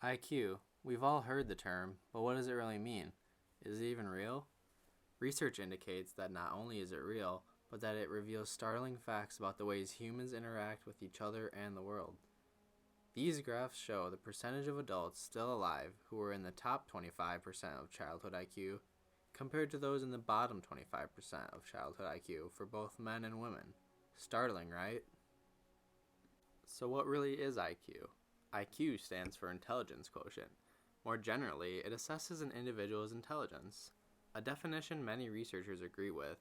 IQ. We've all heard the term, but what does it really mean? Is it even real? Research indicates that not only is it real, but that it reveals startling facts about the ways humans interact with each other and the world. These graphs show the percentage of adults still alive who are in the top 25% of childhood IQ compared to those in the bottom 25% of childhood IQ for both men and women. Startling, right? So what really is IQ? IQ stands for intelligence quotient. More generally, it assesses an individual's intelligence. A definition many researchers agree with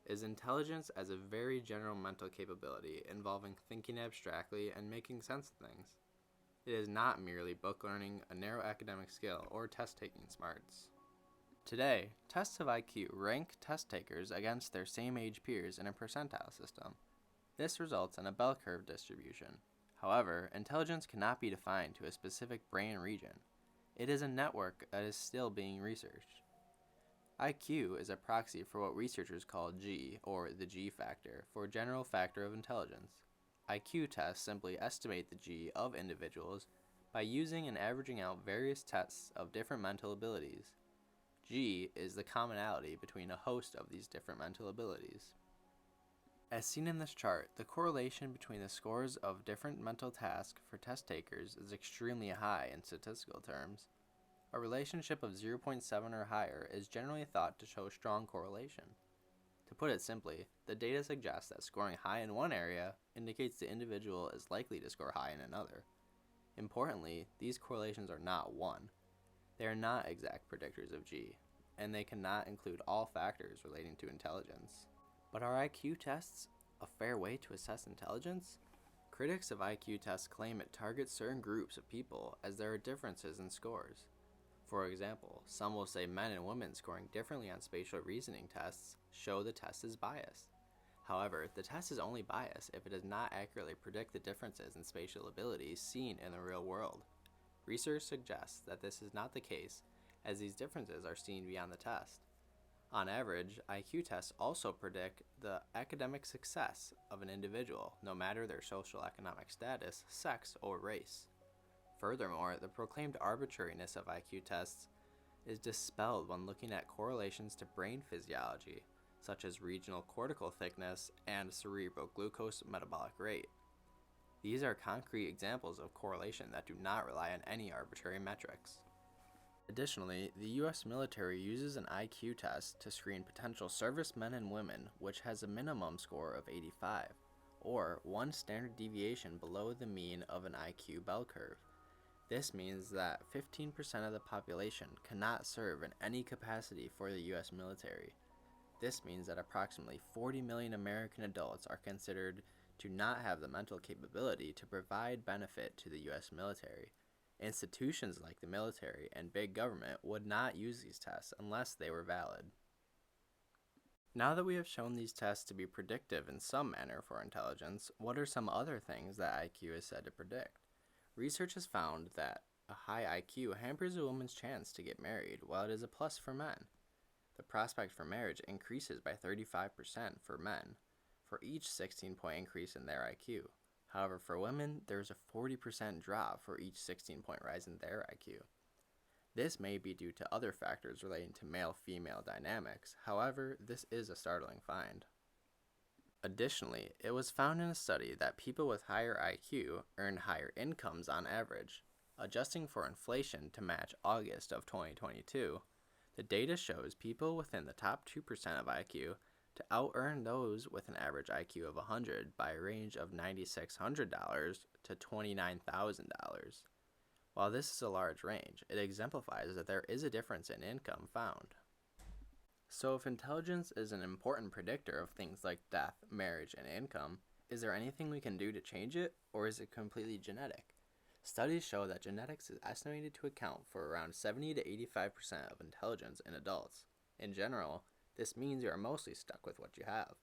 is intelligence as a very general mental capability involving thinking abstractly and making sense of things. It is not merely book learning, a narrow academic skill, or test-taking smarts. Today, tests of IQ rank test takers against their same age peers in a percentile system. This results in a bell curve distribution. However, intelligence cannot be defined to a specific brain region. It is a network that is still being researched. IQ is a proxy for what researchers call G, or the G factor, for general factor of intelligence. IQ tests simply estimate the G of individuals by using and averaging out various tests of different mental abilities. G is the commonality between a host of these different mental abilities. As seen in this chart, the correlation between the scores of different mental tasks for test takers is extremely high in statistical terms. A relationship of 0.7 or higher is generally thought to show strong correlation. To put it simply, the data suggests that scoring high in one area indicates the individual is likely to score high in another. Importantly, these correlations are not one. They are not exact predictors of G, and they cannot include all factors relating to intelligence. But are IQ tests a fair way to assess intelligence? Critics of IQ tests claim it targets certain groups of people as there are differences in scores. For example, some will say men and women scoring differently on spatial reasoning tests show the test is biased. However, the test is only biased if it does not accurately predict the differences in spatial abilities seen in the real world. Research suggests that this is not the case, as these differences are seen beyond the test. On average, IQ tests also predict the academic success of an individual, no matter their socioeconomic status, sex, or race. Furthermore, the proclaimed arbitrariness of IQ tests is dispelled when looking at correlations to brain physiology, such as regional cortical thickness and cerebral glucose metabolic rate. These are concrete examples of correlation that do not rely on any arbitrary metrics. Additionally, the U.S. military uses an IQ test to screen potential servicemen and women, which has a minimum score of 85, or one standard deviation below the mean of an IQ bell curve. This means that 15% of the population cannot serve in any capacity for the U.S. military. This means that approximately 40 million American adults are considered to not have the mental capability to provide benefit to the U.S. military. Institutions like the military and big government would not use these tests unless they were valid. Now that we have shown these tests to be predictive in some manner for intelligence, what are some other things that IQ is said to predict? Research has found that a high IQ hampers a woman's chance to get married, while it is a plus for men. The prospect for marriage increases by 35% for men for each 16-point increase in their IQ. However, for women, there is a 40% drop for each 16-point rise in their IQ. This may be due to other factors relating to male-female dynamics. However, this is a startling find. Additionally, it was found in a study that people with higher IQ earn higher incomes on average. Adjusting for inflation to match August of 2022, the data shows people within the top 2% of IQ to out-earn those with an average IQ of 100 by a range of $9,600 to $29,000. While this is a large range, it exemplifies that there is a difference in income found. So if intelligence is an important predictor of things like death, marriage, and income, is there anything we can do to change it, or is it completely genetic? Studies show that genetics is estimated to account for around 70 to 85% of intelligence in adults. In general, this means you are mostly stuck with what you have.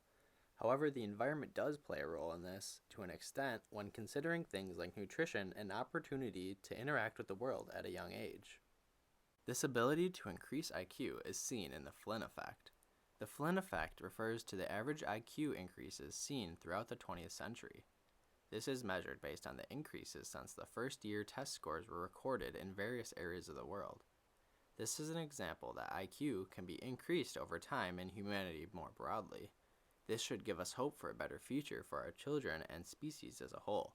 However, the environment does play a role in this to an extent when considering things like nutrition and opportunity to interact with the world at a young age. This ability to increase IQ is seen in the Flynn effect. The Flynn effect refers to the average IQ increases seen throughout the 20th century. This is measured based on the increases since the first year test scores were recorded in various areas of the world. This is an example that IQ can be increased over time in humanity more broadly. This should give us hope for a better future for our children and species as a whole.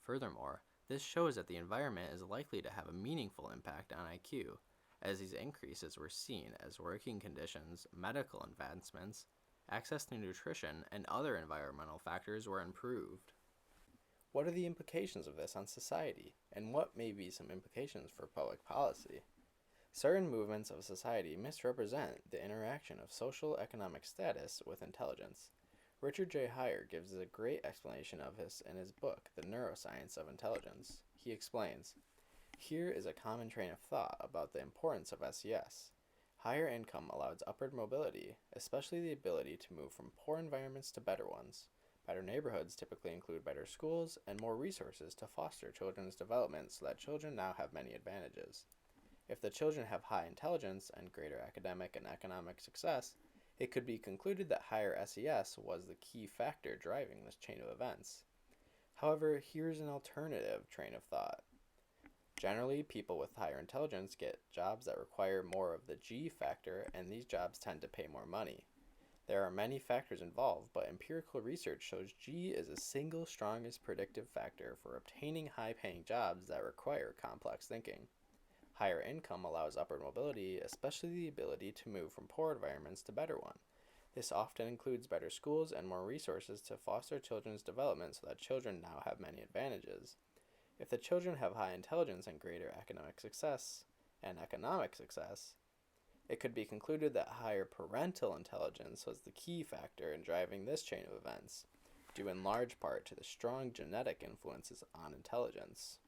Furthermore, this shows that the environment is likely to have a meaningful impact on IQ, as these increases were seen as working conditions, medical advancements, access to nutrition, and other environmental factors were improved. What are the implications of this on society, and what may be some implications for public policy? Certain movements of society misrepresent the interaction of social economic status with intelligence. Richard J. Hart gives a great explanation of this in his book, The Neuroscience of Intelligence. He explains, "Here is a common train of thought about the importance of SES. Higher income allows upward mobility, especially the ability to move from poor environments to better ones. Better neighborhoods typically include better schools and more resources to foster children's development so that children now have many advantages. If the children have high intelligence and greater academic and economic success, it could be concluded that higher SES was the key factor driving this chain of events. However, here's an alternative train of thought. Generally, people with higher intelligence get jobs that require more of the G factor, and these jobs tend to pay more money. There are many factors involved, but empirical research shows G is the single strongest predictive factor for obtaining high-paying jobs that require complex thinking. Higher income allows upward mobility, especially the ability to move from poor environments to better ones. This often includes better schools and more resources to foster children's development so that children now have many advantages. If the children have high intelligence and greater academic success and economic success, it could be concluded that higher parental intelligence was the key factor in driving this chain of events, due in large part to the strong genetic influences on intelligence."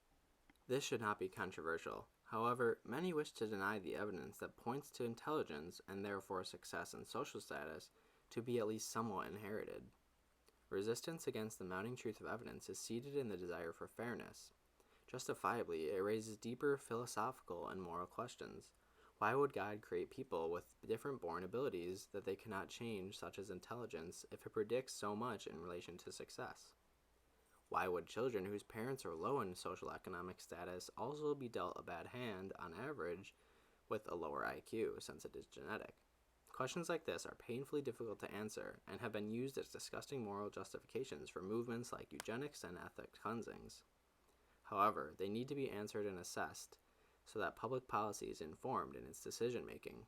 This should not be controversial. However, many wish to deny the evidence that points to intelligence, and therefore success and social status, to be at least somewhat inherited. Resistance against the mounting truth of evidence is seated in the desire for fairness. Justifiably, it raises deeper philosophical and moral questions. Why would God create people with different born abilities that they cannot change, such as intelligence, if it predicts so much in relation to success? Why would children whose parents are low in social economic status also be dealt a bad hand, on average, with a lower IQ, since it is genetic? Questions like this are painfully difficult to answer, and have been used as disgusting moral justifications for movements like eugenics and ethnic cleansings. However, they need to be answered and assessed, so that public policy is informed in its decision-making.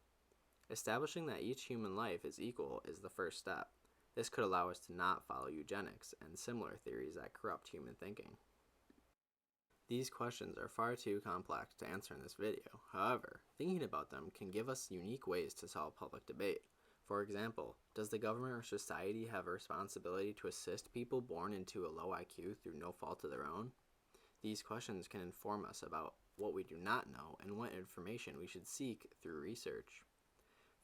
Establishing that each human life is equal is the first step. This could allow us to not follow eugenics and similar theories that corrupt human thinking. These questions are far too complex to answer in this video. However, thinking about them can give us unique ways to solve public debate. For example, does the government or society have a responsibility to assist people born into a low IQ through no fault of their own? These questions can inform us about what we do not know and what information we should seek through research.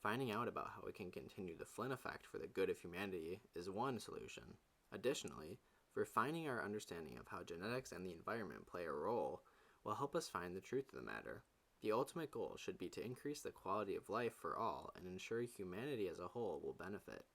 Finding out about how we can continue the Flynn effect for the good of humanity is one solution. Additionally, refining our understanding of how genetics and the environment play a role will help us find the truth of the matter. The ultimate goal should be to increase the quality of life for all and ensure humanity as a whole will benefit.